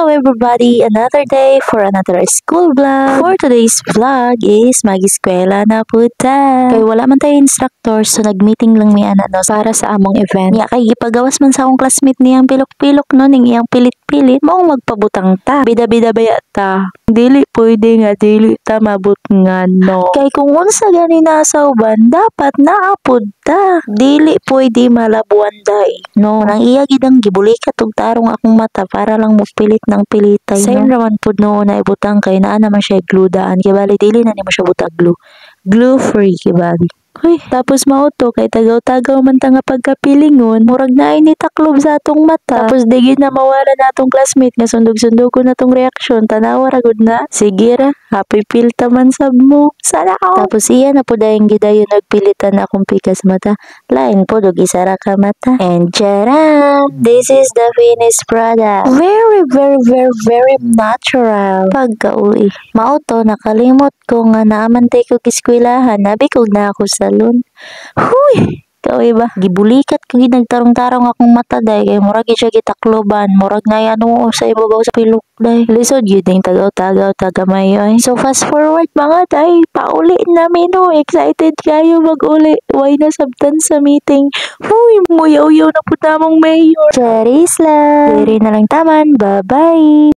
Hello everybody! Another day for another school vlog. For today's vlog is mag-eskwela na puta. Kay wala man tayo instructor so nag-meeting lang mi ana no para sa among event. Nya kay ipagawas man sa akong classmate niyang pilok-pilok no ning iyang pilit-pilit maong magpabutang ta. Bida-bida baya ta. Dili pwede nga dili ta mabut nga no. Kay kung unsa gani na sa uban dapat naapod ta. Dili pwede malabuan day. No, nang iya gidang gibulikat og tarong akong mata para lang mo pilit ng pilitay. Same raman pud no na ibutang kay naa naman siya gludaan. Kay bali dili na nimo siya butang glue. Glue free kay bali. Uy, tapos mauto kay tagaw-tagaw man ta nga pagkapilingon, murag na ini taklob sa atong mata. Tapos digid na mawala na atong classmate nga sundog-sundog ko na tong reaksyon, tanawa ra gud na. Sige ra, happy feel ta man sab mo. Sana ako. Tapos iya na pud dayang gidayon nagpilitan na akong pikas mata. Lain pud og isa ra ka mata. And charan, this is the finished product. Very natural. Pagka-uwi. Mauto nakalimot ko nga naamantay ko eskwelahan, nabi kog na ako salon. Huy! Kaway ba? Gibulikat ko ginagtarong-tarong akong mata day kay murag siya gitakloban, murag na yan sa ibabaw sa pilok day. Lisod yun yung tagaw-tagaw tagamay ay. So fast forward mga day, pauli namin no, excited kayo mag-uli. Why na sabtan sa meeting? Huy, muyaw-yaw na po tamang mayor. Charis lang. Diri na lang taman, bye-bye.